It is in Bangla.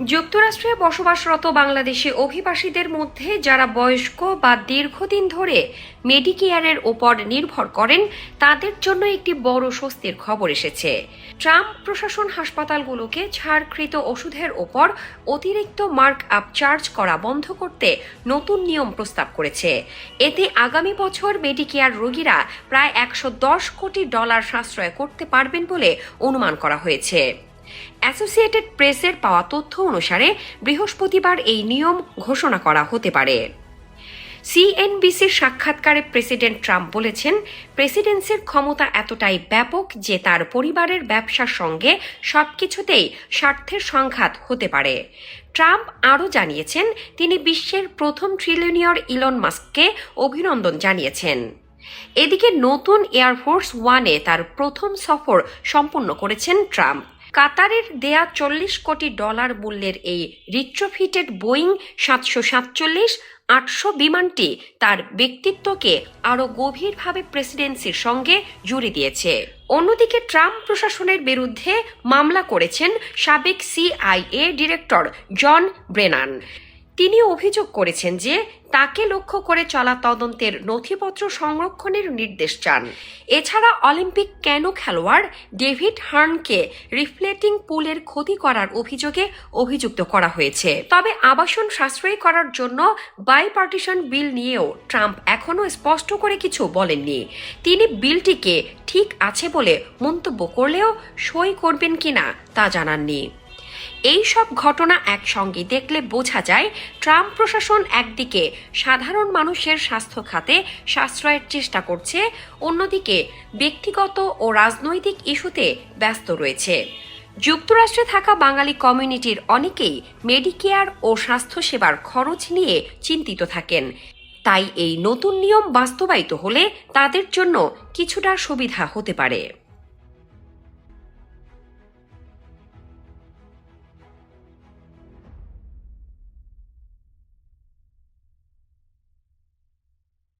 যুক্তরাষ্ট্রে বসবাসরত বাংলাদেশি অভিবাসীদের মধ্যে যারা বয়স্ক বা দীর্ঘদিন ধরে মেডিকেয়ারের ওপর নির্ভর করেন তাদের জন্য একটি বড় স্বস্তির খবর এসেছে। ট্রাম্প প্রশাসন হাসপাতালগুলোকে ছাড়কৃত ওষুধের ওপর অতিরিক্ত মার্ক আপ চার্জ করা বন্ধ করতে নতুন নিয়ম প্রস্তাব করেছে। এতে আগামী বছর মেডিকেয়ার রোগীরা প্রায় $110 কোটি সাশ্রয় করতে পারবেন বলে অনুমান করা হয়েছে। অ্যাসোসিয়েটেড প্রেসের পাওয়া তথ্য অনুসারে বৃহস্পতিবার এই নিয়ম ঘোষণা করা হতে পারে। সিএনবিসির সাক্ষাৎকারে প্রেসিডেন্ট ট্রাম্প বলেছেন, প্রেসিডেন্সির ক্ষমতা এতটাই ব্যাপক যে তার পরিবারের ব্যবসার সঙ্গে সবকিছুতেই স্বার্থের সংঘাত হতে পারে। ট্রাম্প আরও জানিয়েছেন, তিনি বিশ্বের প্রথম ট্রিলিয়নিয়র ইলন মাস্ককে অভিনন্দন জানিয়েছেন। এদিকে নতুন এয়ারফোর্স ওয়ানে তার প্রথম সফর সম্পন্ন করেছেন ট্রাম্প। কাতারের দেয়া $40 কোটি মূল্যের এই রিট্রোফিটেড বোয়িং 747-800 বিমানটি তার ব্যক্তিত্বকে আরও গভীরভাবে প্রেসিডেন্সির সঙ্গে জুড়ে দিয়েছে। অন্যদিকে ট্রাম্প প্রশাসনের বিরুদ্ধে মামলা করেছেন সাবেক সিআইএ ডিরেক্টর জন ব্রেনান। তিনি অভিযোগ করেছেন যে তাকে লক্ষ্য করে চলা তদন্তের নথিপত্র সংরক্ষণের নির্দেশ চান। এছাড়া অলিম্পিক ক্যানো খেলোয়াড় ডেভিড হার্নকে রিফ্লেটিং পুলের ক্ষতি করার অভিযোগে অভিযুক্ত করা হয়েছে। তবে আবাসন সাশ্রয়ী করার জন্য বাইপার্টিশন বিল নিয়েও ট্রাম্প এখনও স্পষ্ট করে কিছু বলেননি। তিনি বিলটিকে ঠিক আছে বলে মন্তব্য করলেও সই করবেন কিনা তা জানাননি। এই সব ঘটনা একসঙ্গে দেখলে বোঝা যায় ট্রাম্প প্রশাসন একদিকে সাধারণ মানুষের স্বাস্থ্য খাতে সাশ্রয়ের চেষ্টা করছে, অন্যদিকে ব্যক্তিগত ও রাজনৈতিক ইস্যুতে ব্যস্ত রয়েছে। যুক্তরাষ্ট্রে থাকা বাঙালি কমিউনিটির অনেকেই মেডিকেয়ার ও স্বাস্থ্যসেবার খরচ নিয়ে চিন্তিত থাকেন। তাই এই নতুন নিয়ম বাস্তবায়িত হলে তাদের জন্য কিছুটা সুবিধা হতে পারে।